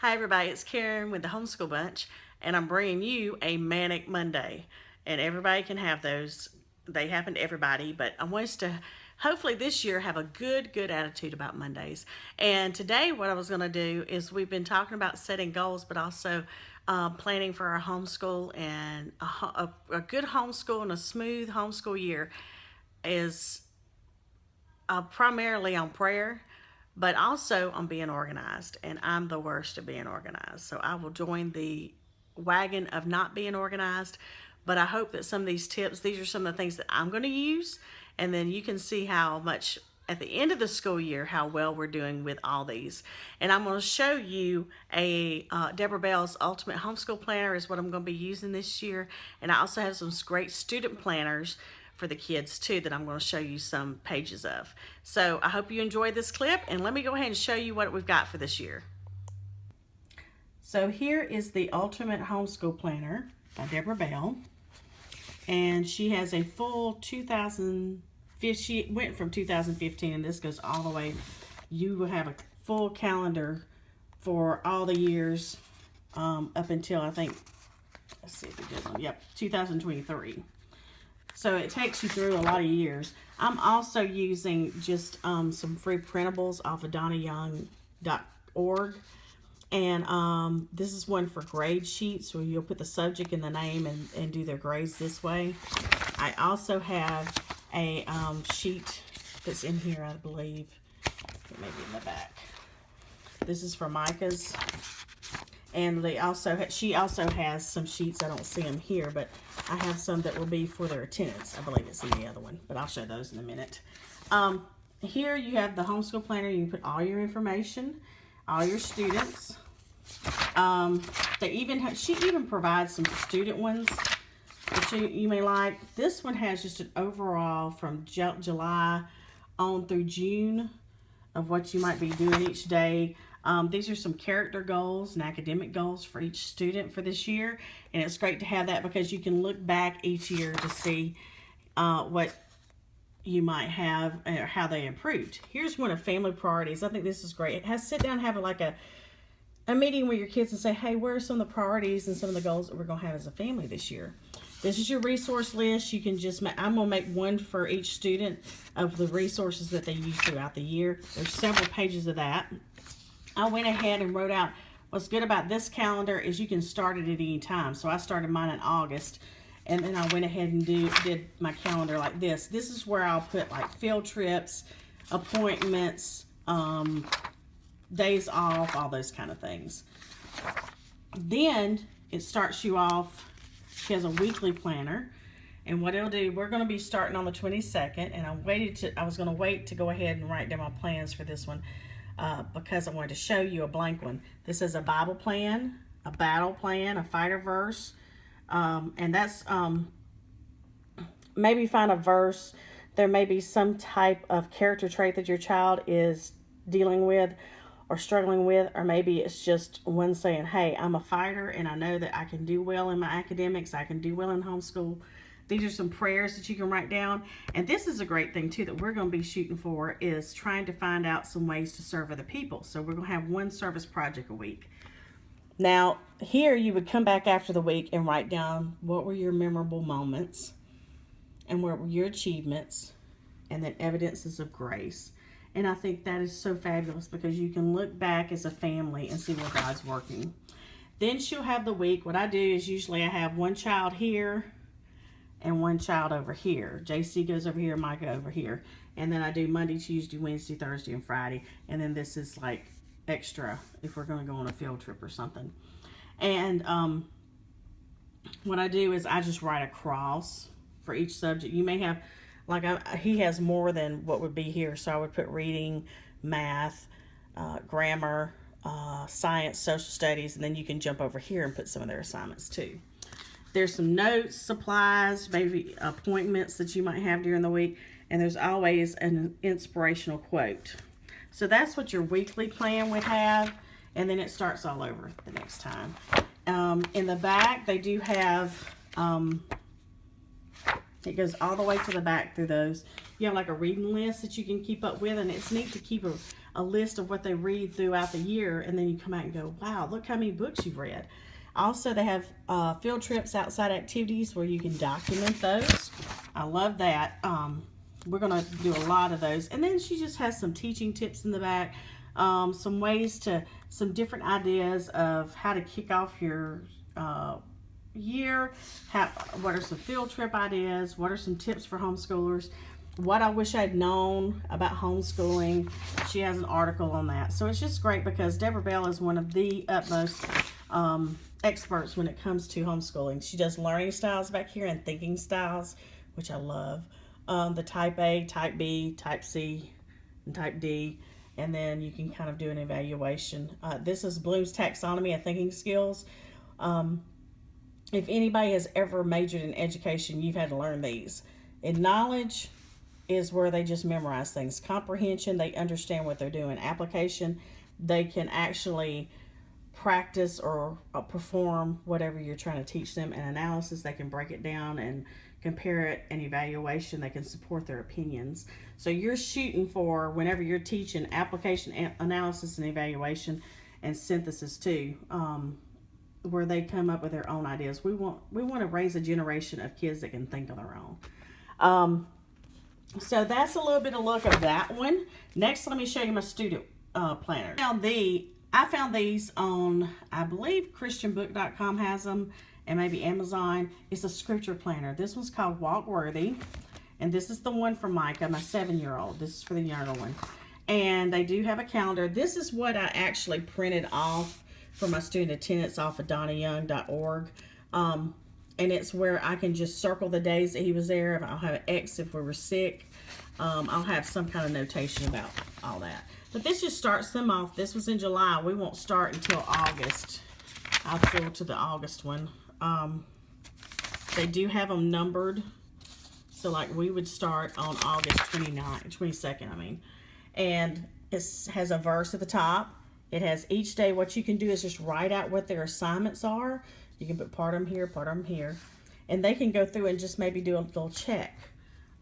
Hi everybody, it's Karen with the Homeschool Bunch, and I'm bringing you a Manic Monday. And everybody can have those. They happen to everybody, but I want us to hopefully this year have a good attitude about Mondays. And today what I was going to do is we've been talking about setting goals, but also planning for our homeschool, and a good homeschool and a smooth homeschool year is primarily on prayer, but also on being organized. And I'm the worst at being organized. So I will join the wagon of not being organized. But I hope that some of these tips, these are some of the things that I'm going to use. And then you can see how much at the end of the school year, how well we're doing with all these. And I'm going to show you a Debra Bell's Ultimate Homeschool Planner is what I'm going to be using this year. And I also have some great student planners for the kids too that I'm going to show you some pages of. So I hope you enjoyed this clip, and let me go ahead and show you what we've got for this year. So here is the Ultimate Homeschool Planner by Debra Bell, and she has a full 2015. She went from 2015, and this goes all the way. You will have a full calendar for all the years up until, I think, let's see if we did one. Yep, 2023. So it takes you through a lot of years. I'm also using just some free printables off of donnayoung.org. And this is one for grade sheets where you'll put the subject and the name and do their grades this way. I also have a sheet that's in here, I believe. It may be in the back. This is for Micah's. And she also has some sheets. I don't see them here, but I have some that will be for their attendance. I believe it's in the other one, but I'll show those in a minute. Here you have the homeschool planner. You can put all your information, all your students. She even provides some student ones that you may like. This one has just an overall from July on through June of what you might be doing each day. These are some character goals and academic goals for each student for this year. And it's great to have that because you can look back each year to see what you might have or how they improved. Here's one of family priorities. I think this is great. It has sit down and have a meeting with your kids and say, hey, where are some of the priorities and some of the goals that we're going to have as a family this year? This is your resource list. You can just I'm going to make one for each student of the resources that they use throughout the year. There's several pages of that. I went ahead and wrote out what's good about this calendar is you can start it at any time. So I started mine in August, and then I went ahead and did my calendar like this. This is where I'll put like field trips, appointments, days off, all those kind of things. Then it starts you off. She has a weekly planner, and what it'll do, we're going to be starting on the 22nd, and I was going to wait to go ahead and write down my plans for this one. Because I wanted to show you a blank one. This is a Bible plan, a battle plan, a fighter verse, and that's maybe find a verse. There may be some type of character trait that your child is dealing with or struggling with, or maybe it's just one saying, hey, I'm a fighter and I know that I can do well in my academics, I can do well in homeschool. These are some prayers that you can write down. And this is a great thing too that we're going to be shooting for, is trying to find out some ways to serve other people. So we're going to have one service project a week. Now here you would come back after the week and write down what were your memorable moments and what were your achievements, and then evidences of grace. And I think that is so fabulous because you can look back as a family and see where God's working. Then she'll have the week. What I do is usually I have one child here and one child over here. JC goes over here, Micah over here. And then I do Monday, Tuesday, Wednesday, Thursday, and Friday. And then this is like extra if we're going to go on a field trip or something. And what I do is I just write a cross for each subject. You may have, like he has more than what would be here. So I would put reading, math, grammar, science, social studies. And then you can jump over here and put some of their assignments too. There's some notes, supplies, maybe appointments that you might have during the week, and there's always an inspirational quote. So that's what your weekly plan would have, and then it starts all over the next time. In the back, they do have, it goes all the way to the back through those. You have like a reading list that you can keep up with, and it's neat to keep a list of what they read throughout the year, and then you come out and go, wow, look how many books you've read. Also, they have field trips, outside activities where you can document those. I love that. We're going to do a lot of those. And then she just has some teaching tips in the back, some different ideas of how to kick off your year. What are some field trip ideas? What are some tips for homeschoolers? What I wish I'd known about homeschooling. She has an article on that. So it's just great because Debra Bell is one of the utmost experts when it comes to homeschooling. She does learning styles back here and thinking styles, which I love. The type A, type B, type C, and type D. And then you can kind of do an evaluation. This is Bloom's Taxonomy of Thinking Skills. If anybody has ever majored in education, you've had to learn these. In knowledge is where they just memorize things. Comprehension, they understand what they're doing. Application, they can actually practice or perform whatever you're trying to teach them. And analysis, they can break it down and compare it. And evaluation, they can support their opinions. So you're shooting for, whenever you're teaching, application, analysis, and evaluation, and synthesis too, where they come up with their own ideas. We want to raise a generation of kids that can think on their own. So that's a little bit of look of that one. Next, let me show you my student planner. I found these on, I believe christianbook.com has them, and maybe Amazon. It's a scripture planner. This one's called Walk Worthy, and this is the one for Micah, my 7-year-old. This is for the younger one. And they do have a calendar. This is what I actually printed off for my student attendance off of donnayoung.org. And it's where I can just circle the days that he was there. I'll have an X if we were sick. I'll have some kind of notation about all that. But this just starts them off. This was in July. We won't start until August. I'll go to the August one. They do have them numbered. So like we would start on August 22nd, I mean. And it has a verse at the top. It has each day. What you can do is just write out what their assignments are. You can put part of them here, part of them here. And they can go through and just maybe do a little check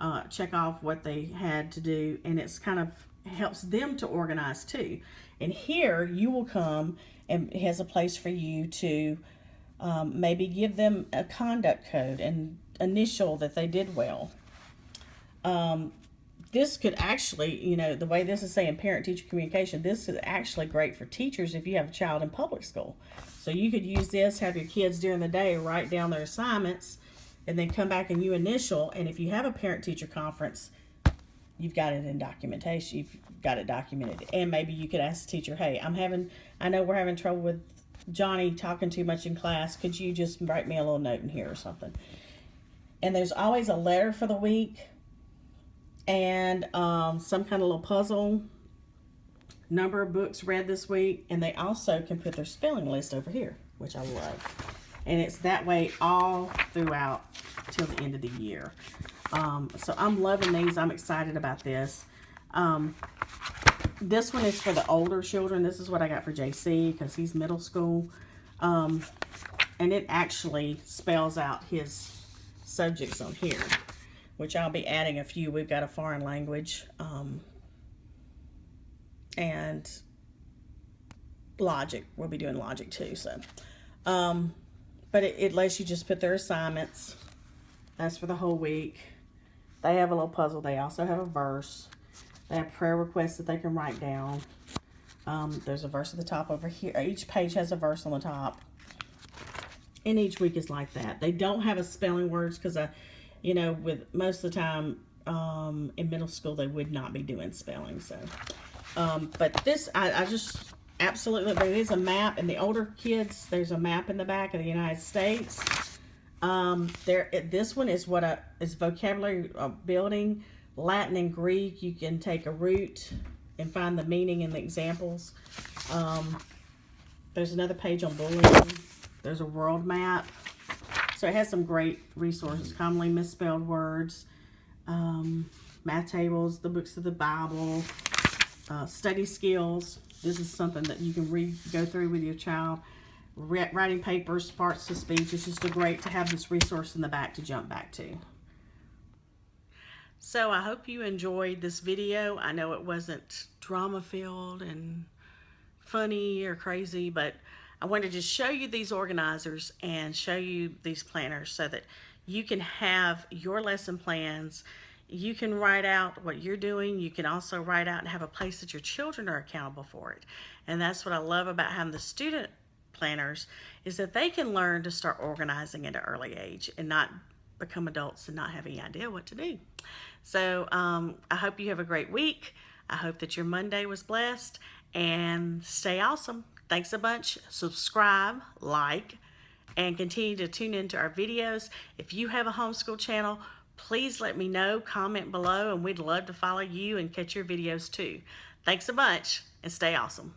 off what they had to do. And it's kind of helps them to organize too. And here you will come, and it has a place for you to maybe give them a conduct code and initial that they did well. This could actually, the way this is saying parent-teacher communication, this is actually great for teachers if you have a child in public school. So you could use this, have your kids during the day write down their assignments, and then come back and you initial. And if you have a parent-teacher conference, you've got it in documentation. You've got it documented. And maybe you could ask the teacher, hey, I know we're having trouble with Johnny talking too much in class. Could you just write me a little note in here or something? And there's always a letter for the week, and some kind of little puzzle, number of books read this week. And they also can put their spelling list over here, which I love. And it's that way all throughout till the end of the year. So I'm loving these. I'm excited about this. This one is for the older children. This is what I got for JC because he's middle school. And it actually spells out his subjects on here, which I'll be adding a few. We've got a foreign language and logic. We'll be doing logic too. So, but it lets you just put their assignments. That's for the whole week. They have a little puzzle. They also have a verse. They have prayer requests that they can write down. There's a verse at the top over here. Each page has a verse on the top. And each week is like that. They don't have a spelling words because, with most of the time in middle school, they would not be doing spelling. So, but this, I just absolutely, there is a map. And the older kids, there's a map in the back of the United States. This one is is vocabulary building. Latin and Greek, you can take a root and find the meaning and the examples. There's another page on bullying. There's a world map. So it has some great resources. Commonly misspelled words, math tables, the books of the Bible, study skills. This is something that you can go through with your child. Writing papers, parts to speech. It's just great to have this resource in the back to jump back to. So I hope you enjoyed this video. I know it wasn't drama filled and funny or crazy, but I wanted to just show you these organizers and show you these planners so that you can have your lesson plans. You can write out what you're doing. You can also write out and have a place that your children are accountable for it. And that's what I love about having the student planners, is that they can learn to start organizing at an early age and not become adults and not have any idea what to do. So I hope you have a great week. I hope that your Monday was blessed, and stay awesome. Thanks a bunch. Subscribe, like, and continue to tune into our videos. If you have a homeschool channel, please let me know, comment below, and we'd love to follow you and catch your videos too. Thanks a bunch, and stay awesome.